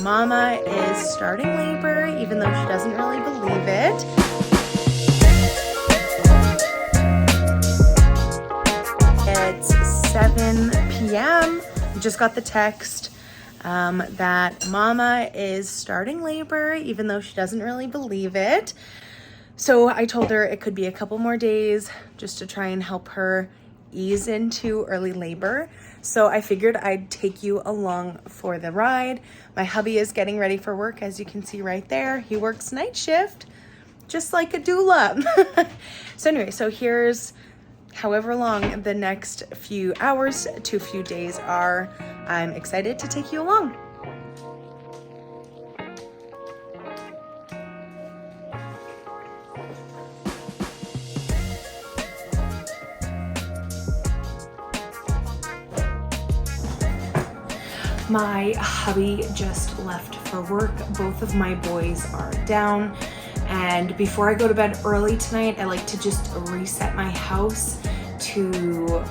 Mama is starting labor, even though she doesn't really believe it. It's 7 p.m. We just got the text that Mama is starting labor, even though she doesn't really believe it. So I told her it could be a couple more days just to try and help her ease into early labor. So I figured I'd take you along for the ride. My hubby is getting ready for work, as you can see right there. He works night shift, just like a doula. So anyway, so here's however long the next few hours to few days are. I'm excited to take you along. My hubby just left for work. Both of my boys are down. And before I go to bed early tonight, I like to just reset my house to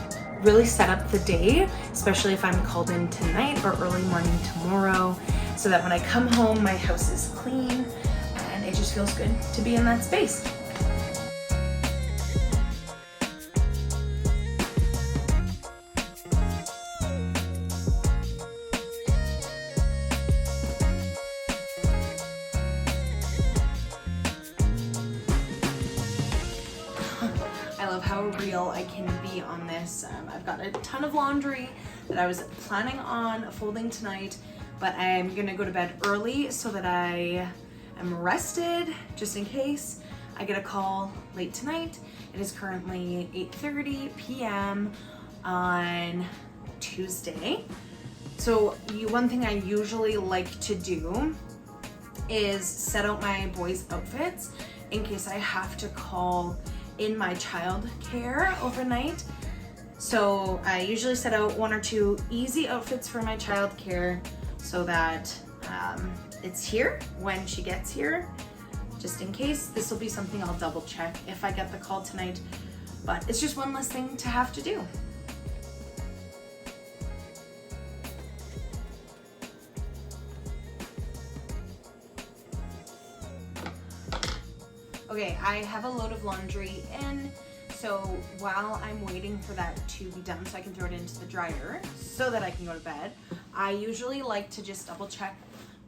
really set up the day, especially if I'm called in tonight or early morning tomorrow, so that when I come home, my house is clean and it just feels good to be in that space. I love how real I can be on this. I've got a ton of laundry that I was planning on folding tonight, but I'm gonna go to bed early so that I am rested just in case I get a call late tonight. It is currently 8:30 p.m. on Tuesday. So one thing I usually like to do is set out my boys' outfits in case I have to call in my child care overnight. So I usually set out 1 or 2 easy outfits for my child care so that it's here when she gets here, just in case. This will be something I'll double check if I get the call tonight, but it's just one less thing to have to do. Okay, I have a load of laundry in, so while I'm waiting for that to be done so I can throw it into the dryer so that I can go to bed, I usually like to just double check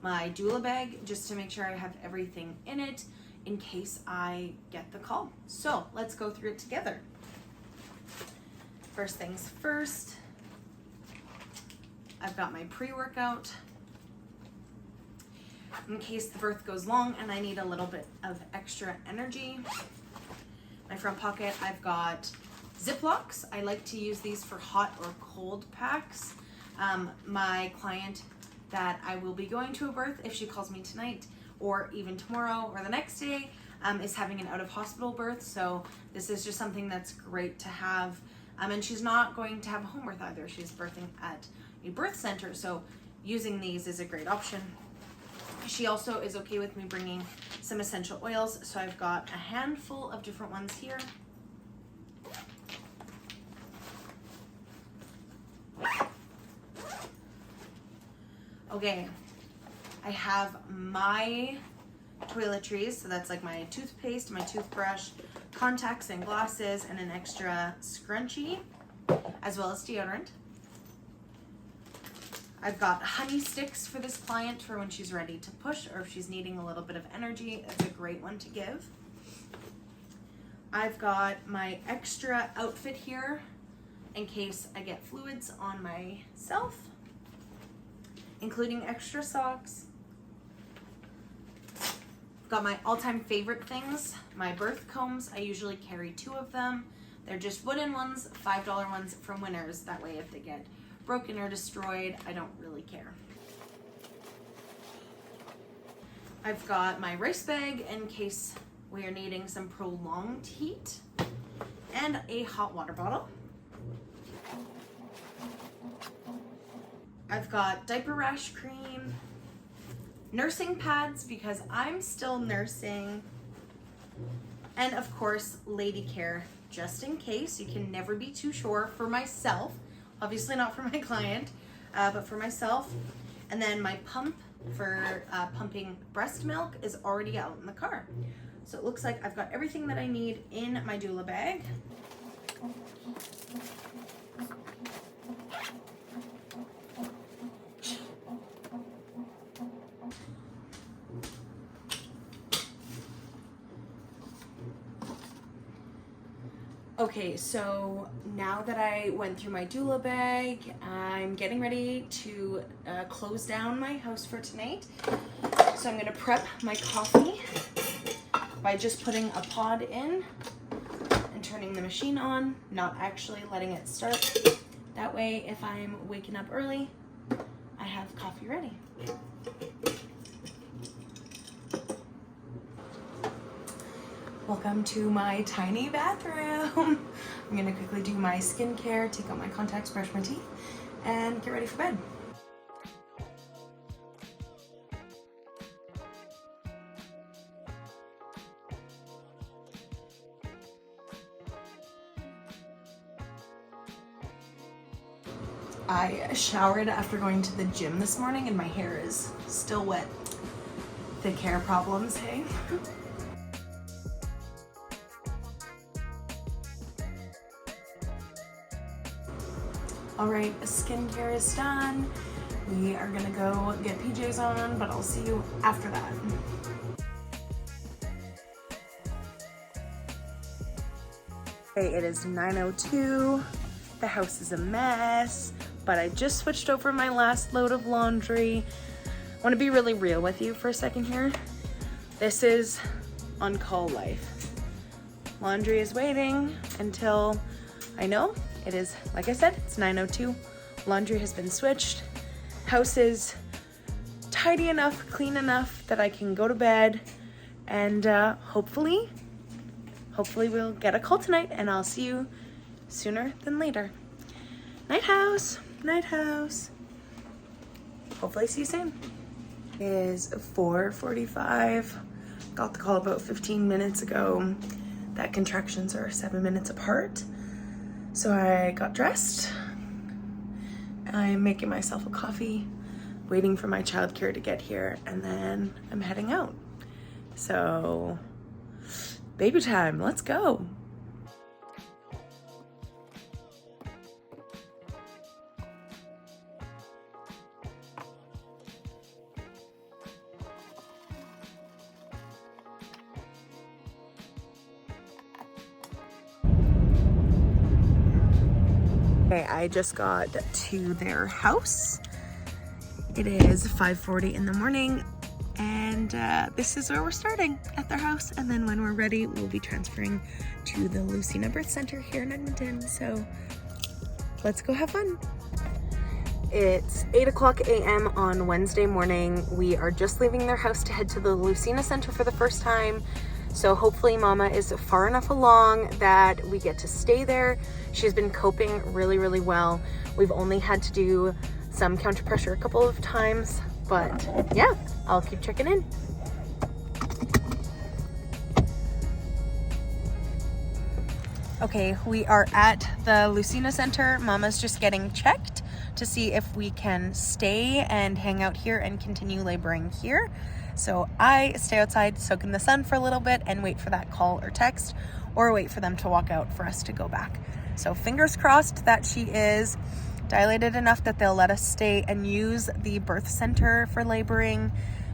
my doula bag just to make sure I have everything in it in case I get the call. So let's go through it together. First things first, I've got my pre-workout in case the birth goes long and I need a little bit of extra energy. My front pocket, I've got Ziplocs. I like to use these for hot or cold packs. My client that I will be going to a birth, if she calls me tonight or even tomorrow or the next day, is having an out-of-hospital birth. So this is just something that's great to have. And she's not going to have a home birth either. She's birthing at a birth center. So using these is a great option. She also is okay with me bringing some essential oils, so I've got a handful of different ones here. Okay, I have my toiletries, so that's like my toothpaste, my toothbrush, contacts and glasses, and an extra scrunchie, as well as deodorant. I've got honey sticks for this client for when she's ready to push or if she's needing a little bit of energy. That's a great one to give. I've got my extra outfit here in case I get fluids on myself, including extra socks. I've got my all-time favorite things, my birth combs. I usually carry 2 of them. They're just wooden ones, $5 ones from Winners. That way if they get broken or destroyed, I don't really care. I've got my rice bag in case we are needing some prolonged heat, and a hot water bottle. I've got diaper rash cream, nursing pads because I'm still nursing, and of course lady care just in case. You can never be too sure. For myself, obviously not for my client, but for myself. And then my pump for pumping breast milk is already out in the car. So it looks like I've got everything that I need in my doula bag. Okay, so now that I went through my doula bag, I'm getting ready to close down my house for tonight. So I'm gonna prep my coffee by just putting a pod in and turning the machine on, not actually letting it start. That way, if I'm waking up early, I have coffee ready. Welcome to my tiny bathroom. I'm gonna quickly do my skincare, take out my contacts, brush my teeth, and get ready for bed. I showered after going to the gym this morning and my hair is still wet. Thick hair problems, hey? All right, skincare is done. We are gonna go get PJs on, but I'll see you after that. Okay, it is 9:02. The house is a mess, but I just switched over my last load of laundry. I wanna be really real with you for a second here. This is on-call life. Laundry is waiting until I know. It is, like I said, it's 9:02. Laundry has been switched. House is tidy enough, clean enough that I can go to bed, and hopefully we'll get a call tonight, and I'll see you sooner than later. Night house, night house. Hopefully see you soon. It is 4:45. Got the call about 15 minutes ago that contractions are 7 minutes apart. So I got dressed. I'm making myself a coffee, waiting for my childcare to get here, and then I'm heading out. So, baby time, let's go. Okay, I just got to their house. It is 5:40 in the morning, and this is where we're starting, at their house. And then when we're ready, we'll be transferring to the Lucina Birth Center here in Edmonton. So let's go have fun. It's 8:00 a.m. on Wednesday morning. We are just leaving their house to head to the Lucina Center for the first time. So hopefully Mama is far enough along that we get to stay there. She's been coping really, really well. We've only had to do some counter pressure a couple of times, but yeah, I'll keep checking in. Okay, we are at the Lucina Center. Mama's just getting checked to see if we can stay and hang out here and continue laboring here. So I stay outside, soak in the sun for a little bit and wait for that call or text, or wait for them to walk out for us to go back. So fingers crossed that she is dilated enough that they'll let us stay and use the birth center for laboring.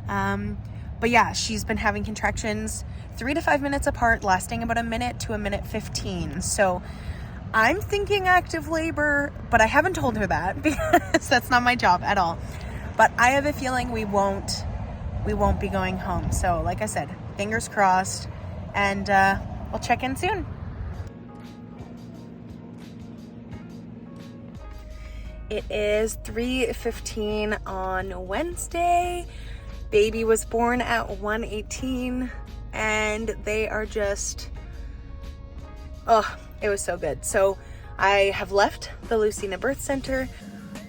But yeah, she's been having contractions 3 to 5 minutes apart, lasting about a minute to a minute 15. So I'm thinking active labor, but I haven't told her that because that's not my job at all. But I have a feeling we won't be going home. So like I said, fingers crossed, and we'll check in soon. It is 3:15 on Wednesday. Baby was born at 1:18, and they are just, oh, it was so good. So I have left the Lucina Birth Center.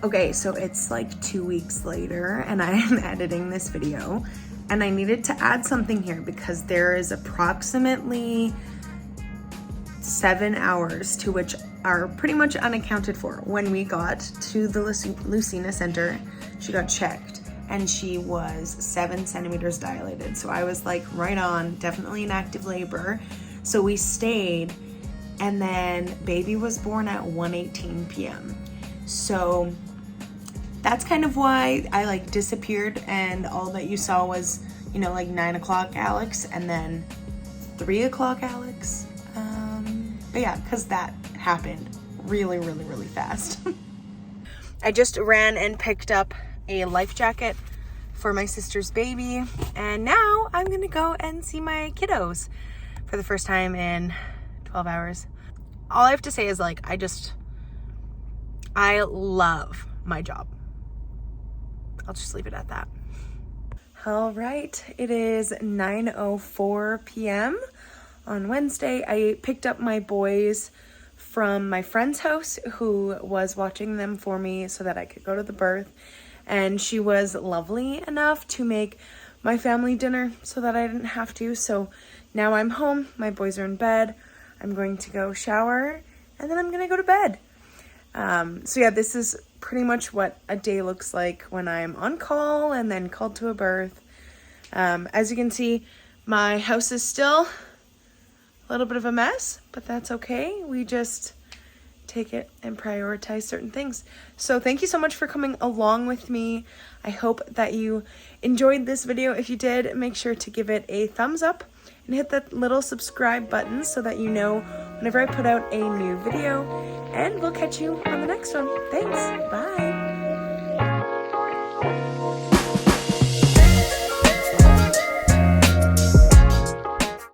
Okay, so it's like 2 weeks later, and I am editing this video, and I needed to add something here because there is approximately 7 hours to which are pretty much unaccounted for. When we got to the Lucina Center, she got checked, and she was 7 centimeters dilated. So I was like right on, definitely in active labor. So we stayed, and then baby was born at 1:18 p.m. So that's kind of why I like disappeared, and all that you saw was, you know, like 9 o'clock Alex and then 3 o'clock Alex. But yeah, because that happened really, really, really fast. I just ran and picked up a life jacket for my sister's baby, and now I'm gonna go and see my kiddos for the first time in 12 hours. All I have to say is like, I love my job. I'll just leave it at that. All right, it is 9:04 p.m. on Wednesday. I picked up my boys from my friend's house who was watching them for me so that I could go to the birth. And she was lovely enough to make my family dinner so that I didn't have to. So now I'm home, my boys are in bed. I'm going to go shower and then I'm gonna go to bed. So yeah, this is pretty much what a day looks like when I'm on call and then called to a birth. As you can see, my house is still a little bit of a mess, but that's okay. We just take it and prioritize certain things. So thank you so much for coming along with me. I hope that you enjoyed this video. If you did, make sure to give it a thumbs up and hit that little subscribe button so that you know whenever I put out a new video, and we'll catch you on the next one. Thanks, bye.